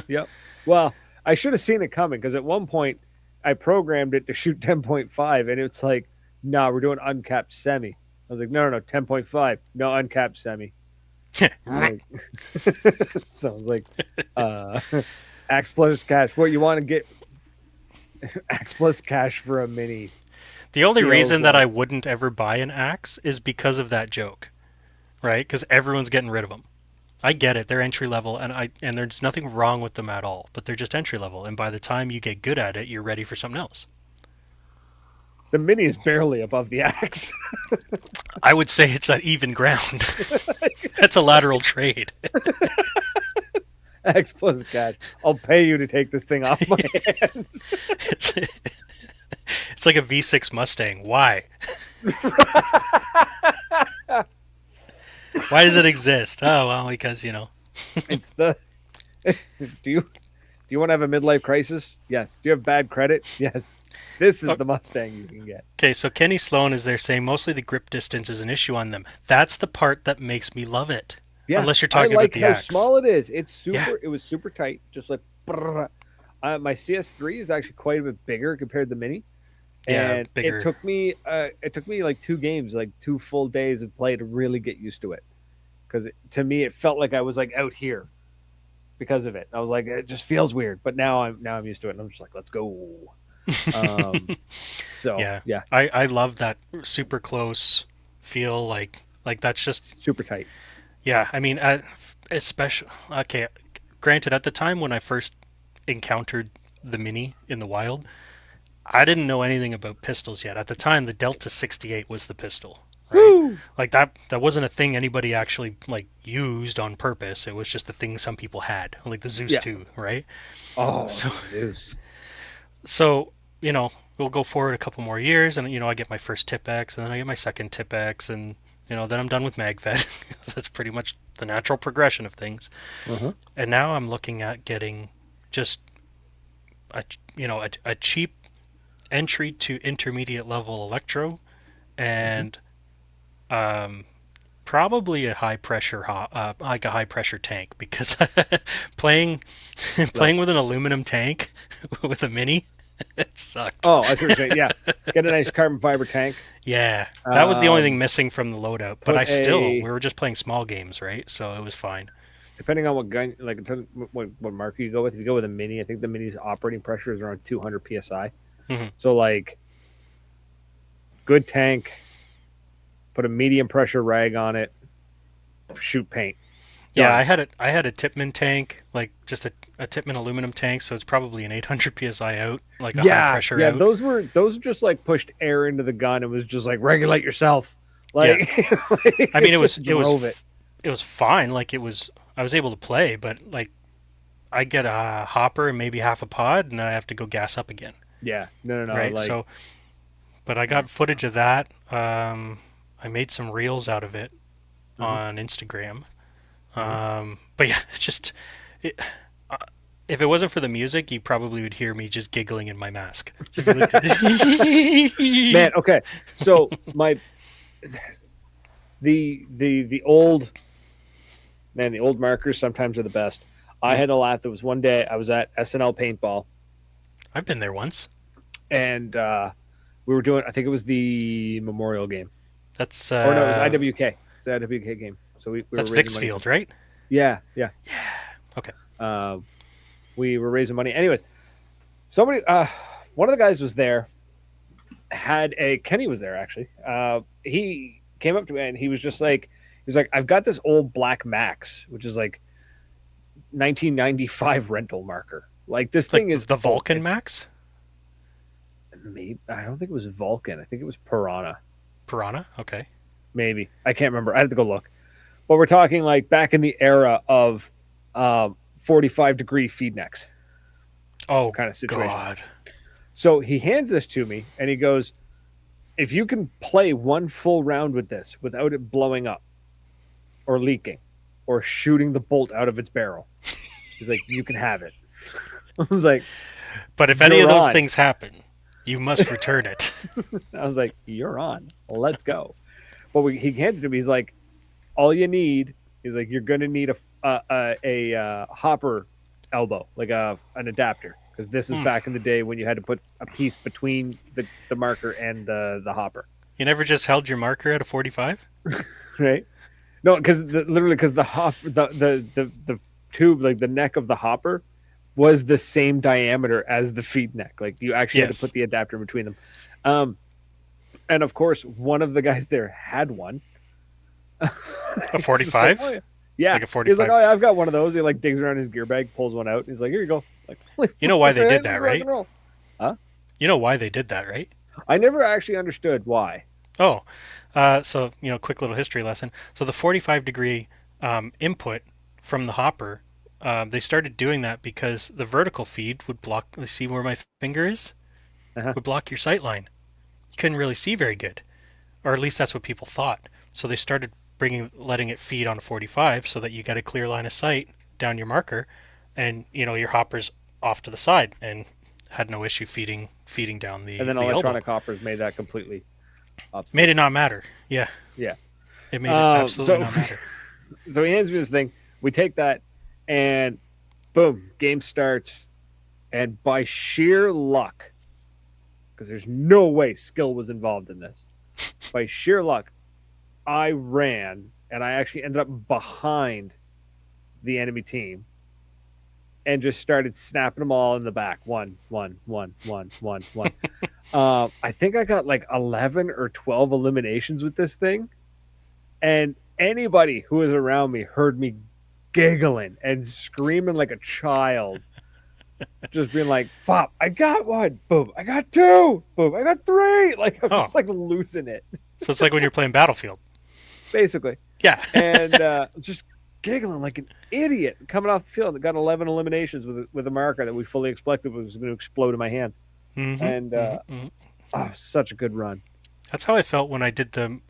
Yep. Well, I should have seen it coming because at one point I programmed it to shoot 10.5 and it's like, no, we're doing uncapped semi. I was like, no, 10.5. No, uncapped semi. Like, so I was like, uh, Axe plus cash. What you want to get Axe plus cash for a mini The only feels reason that I like, wouldn't ever buy an axe is because of that joke, right? Because everyone's getting rid of them. I get it; they're entry level, and there's nothing wrong with them at all. But they're just entry level, and by the time you get good at it, you're ready for something else. the mini is barely above the axe. I would say it's at even ground. That's a lateral trade. Axe plus cash. I'll pay you to take this thing off my hands. It's, it's like a V6 Mustang. Why? Why does it exist? Oh well, because It's the do you want to have a midlife crisis? Yes. Do you have bad credit? Yes. This is Oh, the Mustang you can get. okay, so Kenny Sloan is there saying mostly the grip distance is an issue on them. That's the part that makes me love it. Yeah, Unless you're I talking about like the how axe. small it is. It's Yeah, super. It was super tight, just like. Brrr. My CS3 is actually quite a bit bigger compared to the Mini, yeah, and it bigger. took me. It took me like 2 games, like 2 full days of play to really get used to it. Because to me, it felt like I was like out here because of it. I was like, it just feels weird. But now I'm used to it, and I'm just like, let's go. Um, so Yeah, yeah, I love that super close feel. Like that's just super tight. yeah. I mean, especially okay. Granted, at the time when I first encountered the Mini in the wild, I didn't know anything about pistols yet. At the time, the Delta 68 was the pistol, right? Woo! Like that wasn't a thing anybody actually like used on purpose. It was just a thing some people had, like the Zeus Yeah. 2, right? Oh, So Zeus. so we'll go forward a couple more years, and I get my first Tip X, and then I get my second Tip X, and then I'm done with MagFed. That's pretty much the natural progression of things. Uh-huh. And now I'm looking at getting just a cheap entry to intermediate level electro, Hmm. and um, probably a high pressure like a high pressure tank because playing No. playing with an aluminum tank with a mini, it sucked. Oh, I see what you're saying. Yeah, get a nice carbon fiber tank. Yeah, that was the only thing Um, missing from the loadout. But put I still, a we were just playing small games, right? So it was fine. depending on what gun, like in terms of what marker you go with. If you go with a mini, I think the mini's operating pressure is around 200 psi. Hmm. So like good tank, put a medium pressure rag on it, shoot paint, Yeah, done. I had a Tipman tank, like just a Tipman aluminum tank, so it's probably an 800 psi out, like a high Yeah, pressure yeah. out. Those just like pushed air into the gun. It was just like regulate yourself. Yeah, Like, I mean it just drove it. it was fine. Like it was, I was able to play, but like I get a hopper and maybe half a pod, and then I have to go gas up again, Yeah, no, no, no. right? Like, So, but I got footage of that. I made some reels out of it mhm, on Instagram. mhm. But yeah, it's just it, uh, if it wasn't for the music, you probably would hear me just giggling in my mask. Just be like Man, okay. So my the old man, the old markers sometimes are the best. I Yep, had a laugh. There was one day I was at SNL Paintball, I've been there once. and we were doing. I think it was the Memorial game, That's or no, it was IWK. It's the IWK game. So we were that's raising money. Vicksfield, right? Yeah, yeah. Okay. Uh, we were raising money. Anyways, somebody, one of the guys was there. Had a Kenny was there actually. He came up to me and he was just like, he's like, I've got this old Black Max, which is like 1995 rental marker. Like this Like thing is the old. Vulcan It's Max maybe I don't think it was Vulcan. I think it was Piranha. Piranha. Okay. Maybe I can't remember. I had to go look. But we're talking like back in the era of 45-degree feed necks Oh kind of situation. God. So he hands this to me and he goes, if you can play one full round with this without it blowing up or leaking or shooting the bolt out of its barrel, he's like, you can have it. I was like, But if any of you're those on. things happen, you must return it. I was like, you're on. Let's go. But he hands it to me. He's like, all you need is like, you're going to need a hopper elbow, like an adapter. Because this is Hmm. back in the day when you had to put a piece between the marker and the hopper, You never just held your marker at a 45? right? No, because literally, because the hop, the tube, like the neck of the hopper, was the same diameter as the feed neck. Like you actually had to put Yes. the adapter in between them. Um, and of course, one of the guys there had one. A He's just like, 45? oh yeah, yeah. Like a He's like, 45. oh yeah, I've got one of those. He like digs around his gear bag, pulls one out. He's like, here you go. Like, holy You know fuck, why what they the did heck that, is rock right? and roll? Huh? You know why they did that, right? I never actually understood why. Oh, so, quick little history lesson. So the 45 degree input from the hopper, they started doing that because the vertical feed would block, see where my finger is? Uh-huh. Would block your sight line. You couldn't really see very good. Or at least that's what people thought. So they started letting it feed on a 45 so that you got a clear line of sight down your marker, and your hopper's off to the side, and had no issue feeding down And then the elbow. electronic hoppers made that completely Made obsolete. it not matter. Yeah, Yeah. it made it absolutely So not matter. so he hands me this thing. We take that, and boom, game starts. And by sheer luck, because there's no way skill was involved in this, by sheer luck, I ran and I actually ended up behind the enemy team and just started snapping them all in the back. One, one, one, one, one, one. I think I got like 11 or 12 eliminations with this thing. And anybody who was around me heard me giggling and screaming like a child, just being like, Pop, I got one. Boom, I got two. Boom, I got three. Like, I'm Oh, just like losing it, so it's like when you're playing Battlefield. basically. Yeah. And just giggling like an idiot coming off the field. I got 11 eliminations with a marker that we fully expected was going to explode in my hands. Hmm. And Hmm. oh, such a good run. That's how I felt when I did the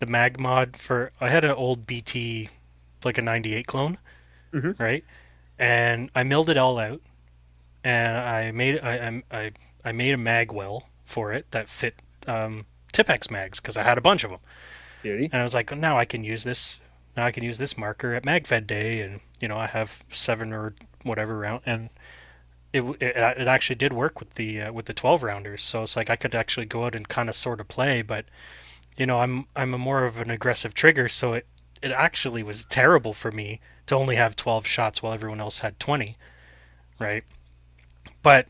mag mod for. I had an old BT, like a '98 clone, Mm-hmm. right? And I milled it all out, and I made I I made a mag well for it that fit Tipex mags because I had a bunch of them, Beauty. and I was like, now I can use this. Now I can use this marker at MagFed Day, and I have 7 or whatever round, and it actually did work with the 12 rounders. So it's like I could actually go out and kind of sort of play, but I'm a more of an aggressive trigger, so it actually was terrible for me to only have 12 shots while everyone else had 20, right? But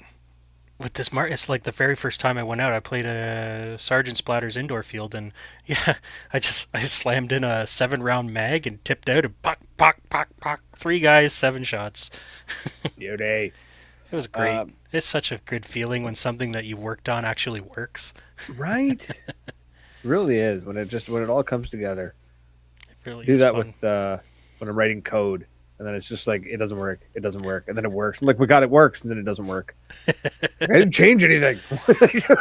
with this it's like the very first time I went out, I played a Sergeant Splatter's indoor field, and yeah, I slammed in a 7 round mag and tipped out and pock pock pock pock 3 guys, 7 shots. Beauty. It was great. It's such a good feeling when something that you worked on actually works. Right. Really is when it all comes together. It really Do is that fun. with when I'm writing code, and then it's just like it doesn't work, and then it works. I'm like, we got it works, and then it doesn't work. I didn't change anything.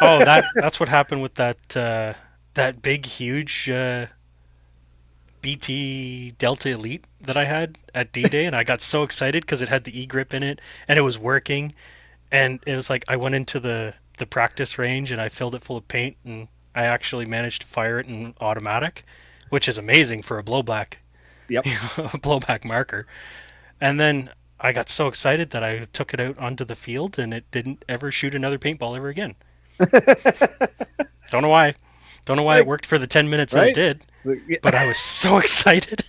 Oh, that's what happened with that big huge BT Delta Elite that I had at D-Day, and I got so excited because it had the e-grip in it and it was working, and it was like I went into the practice range and I filled it full of paint, and I actually managed to fire it in automatic, which is amazing for a blowback Yep. a blowback marker. And then I got so excited that I took it out onto the field and it didn't ever shoot another paintball ever again. Don't know why. Don't know why it Like, worked for the 10 minutes that it right? did, Yeah. but I was so excited.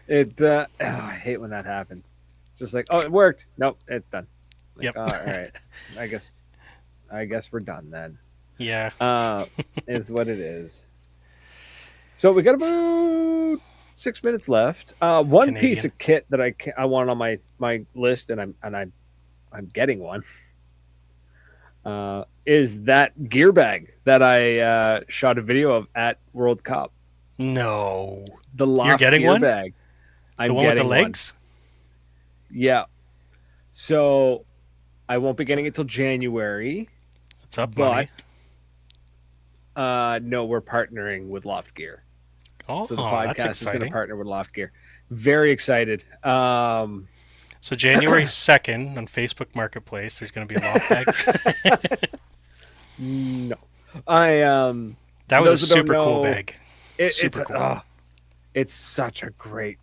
I hate when that happens. Just like, oh, it worked. Nope, it's done. Like, Yep. oh, all right. I guess we're done then. Yeah. Is what it is. So we got about 6 minutes left. One Canadian. piece of kit that I want on my list, and I'm getting one. Is that gear bag that I shot a video of at World Cup? No. The Loft You're getting gear one? bag. I'm The one with the getting legs? one. Yeah. So I won't be getting it till January. It's up But money. no, we're partnering with Loft Gear. Oh, So the that's podcast is going to exciting. partner with Loft Gear. Very excited. So January 2nd on Facebook Marketplace, there's going to be a loft bag. No, I That for was a those that don't super cool know, bag. Super cool. It's such a great,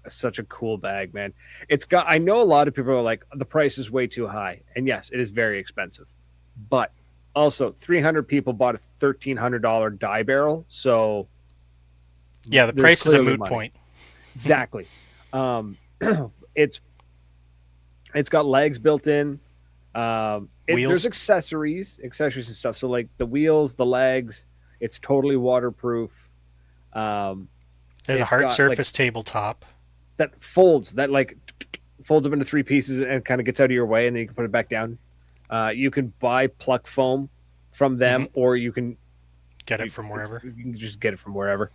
such a cool bag, man. It's got. I know a lot of people are like the price is way too high, and yes, it is very expensive. But also, 300 people bought a $1,300 dye barrel, so Yeah, the there's price is a clearly moot money. point. Exactly. Um, it's got legs built in. There's Wheels. accessories and stuff. So like the wheels, the legs, it's totally waterproof. There's a It's hard got surface tabletop. that folds that like folds up into 3 pieces and kind of gets out of your way, and then you can put it back down. You can buy pluck foam from them, or you can Get it from wherever. You can just get it from wherever.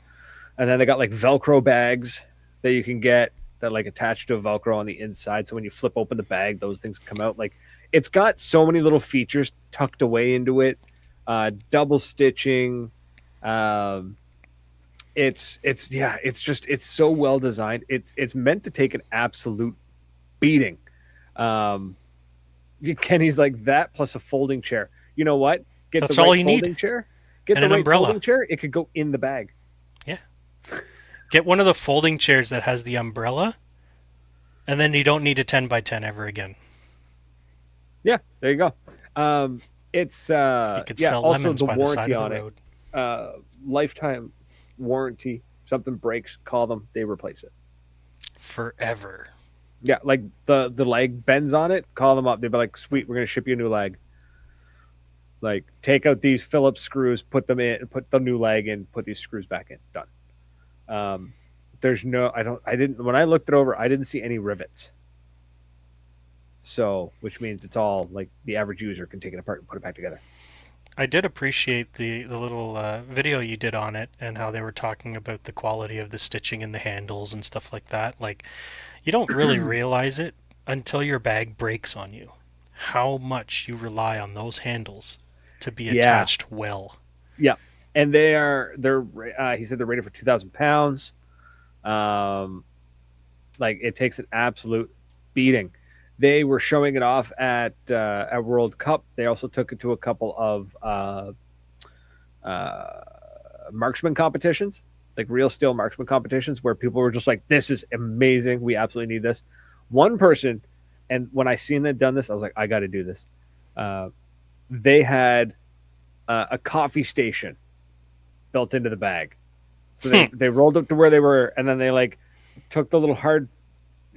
And then they got like Velcro bags that you can get that like attach to a Velcro on the inside. So when you flip open the bag, those things come out. Like it's got so many little features tucked away into it. Double stitching. It's so well designed. It's meant to take an absolute beating. Kenny's like that plus a folding chair. You know what? Get That's the right all you folding need. chair. Get And the an right umbrella. folding chair. It could go in the bag. Yeah. Get one of the folding chairs that has the umbrella, and then you don't need a 10 by 10 ever again. Yeah, there you go. It's You could sell also lemons the by the side warranty of the on road. it. Lifetime warranty. Something breaks, call them. They replace it. Forever. Yeah, like the leg bends on it. Call them up. They'd be like, "Sweet, we're gonna ship you a new leg." Like, take out these Phillips screws, put them in, put the new leg in, put these screws back in. Done. There's no, I didn't, when I looked it over, I didn't see any rivets. So, which means it's all like the average user can take it apart and put it back together. I did appreciate the little video you did on it and how they were talking about the quality of the stitching and the handles and stuff like that. Like, you don't really realize it until your bag breaks on you. How much you rely on those handles to be attached well. Yeah, and they're he said they're rated for 2,000 pounds. Like it takes an absolute beating. They were showing it off at World Cup. They also took it to a couple of uh, marksman competitions, like real steel marksman competitions, where people were just like, "This is amazing. We absolutely need this." One person, and when I seen them done this, I was like, "I got to do this." Uh, they had a coffee station built into the bag, so they rolled up to where they were, and then they like took the little hard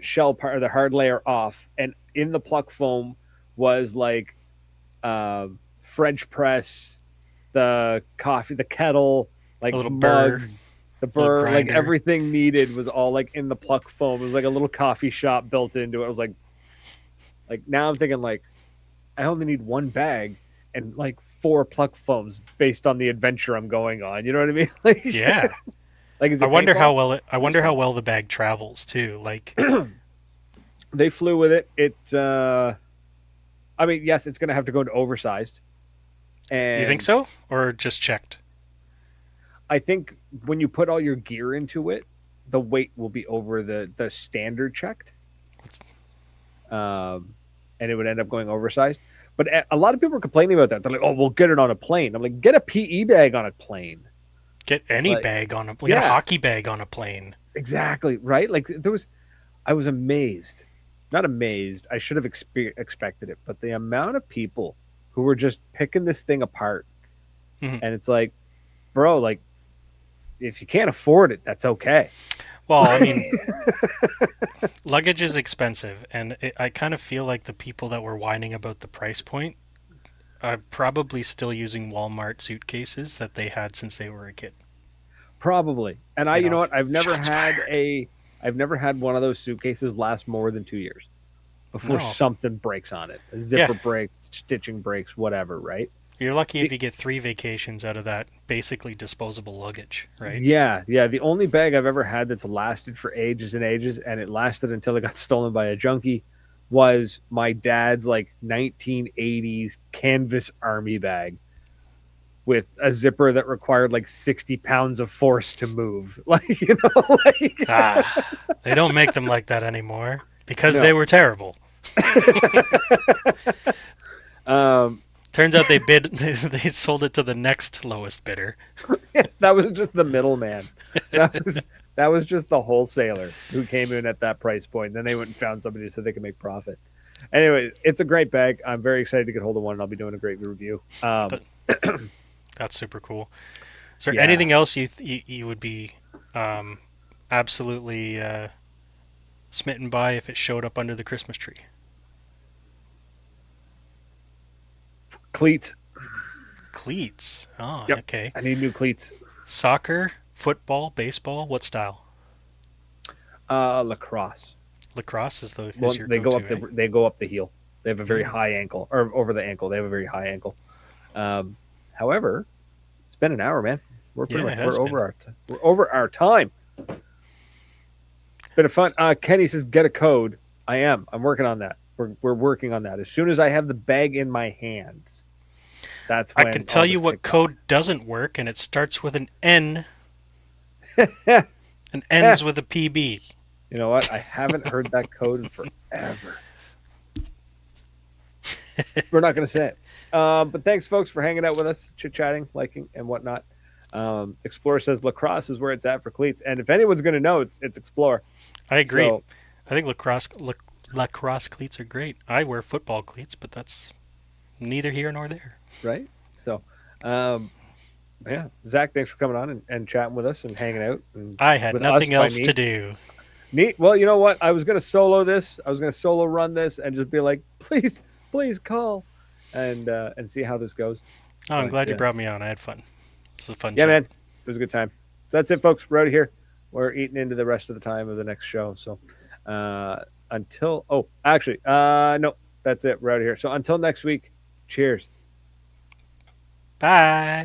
shell part of the hard layer off, and in the pluck foam was like French press, the coffee, the kettle, A like little burr, mugs, the little burr, like grinder. everything needed was all like in the pluck foam. It was like a little coffee shop built into it. I was like now I'm thinking like I only need one bag and like four pluck foams based on the adventure I'm going on. You know what I mean? Yeah. Like is I it wonder how paintball? well it. I wonder how Baseball. well the bag travels too. Like, They flew with it. I mean, yes, it's going to have to go into oversized, you think and so, or just checked? I think when you put all your gear into it, the weight will be over the standard checked, um, and it would end up going oversized. But a lot of people are complaining about that. They're like, "Oh, we'll get it on a plane." I'm like, "Get a PE bag on a plane." Get any Like, bag on a. Get a yeah, hockey bag on a plane. exactly right. Like I was amazed, not amazed. I should have expected it, but the amount of people who were just picking this thing apart, Mhm. and it's like, bro, like if you can't afford it, that's okay. Well, I mean, luggage is expensive, and I kind of feel like the people that were whining about the price point are probably still using Walmart suitcases that they had since they were a kid. Probably. And You you know know, what? shots fired. I've never had one of those suitcases last more than 2 years before No, something breaks on it. A yeah, zipper breaks, stitching breaks, whatever. Right? you're lucky if The, you get 3 vacations out of that basically disposable luggage, right? yeah, yeah. The only bag I've ever had that's lasted for ages and ages, and it lasted until it got stolen by a junkie, was my dad's like 1980s canvas army bag with a zipper that required like 60 pounds of force to move. Like, like Ah, they don't make them like that anymore because they no. were terrible. um, Turns out they bid, they sold it to the next lowest bidder. that was just the middleman. That was that was just the wholesaler who came in at that price point. Then they went and found somebody so they could make profit. Anyway, it's a great bag. I'm very excited to get hold of one, and I'll be doing a great review. That, that's super cool. Is there Yeah, anything else you would be um, absolutely smitten by if it showed up under the Christmas tree? cleats. Cleats. Oh, Yep, okay. I need new cleats. Soccer, football, baseball. What style? Lacrosse. Lacrosse is Well, your go-to, eh? they go up the heel. They have a very Mm. high ankle, or over the ankle. They have a very high ankle. Um, however, it's been an hour, man. We're pretty Yeah, much it has been. we're over our time. Bit of fun. Kenny says, "Get a code." I am. I'm working on that. We're working on that. As soon as I have the bag in my hands, that's I can when all tell this you what kicks off. code doesn't work, and it starts with an N You and ends with a PB. know what? I haven't heard that code in forever. We're not going to say it. But thanks, folks, for hanging out with us, chit chatting, liking, and whatnot. Explorer says lacrosse is where it's at for cleats, and if anyone's going to know, it's Explore. I agree. So I think lacrosse cleats are great. I wear football cleats, but that's neither here nor there. right. So um, yeah, Zach, thanks for coming on and chatting with us and hanging out and I had with us nothing by else to me. do. Neat. Well, you know what? I was going to solo this. I was going to solo run this and just be like, please, please call, and see how this goes. Oh, I'm But glad you brought me on. I had fun. It was a fun yeah, chat. man, it was a good time. So that's it, folks. We're out of here. We're eating into the rest of the time of the next show. So until actually no, that's it. We're out of here. So until next week. Cheers. Bye.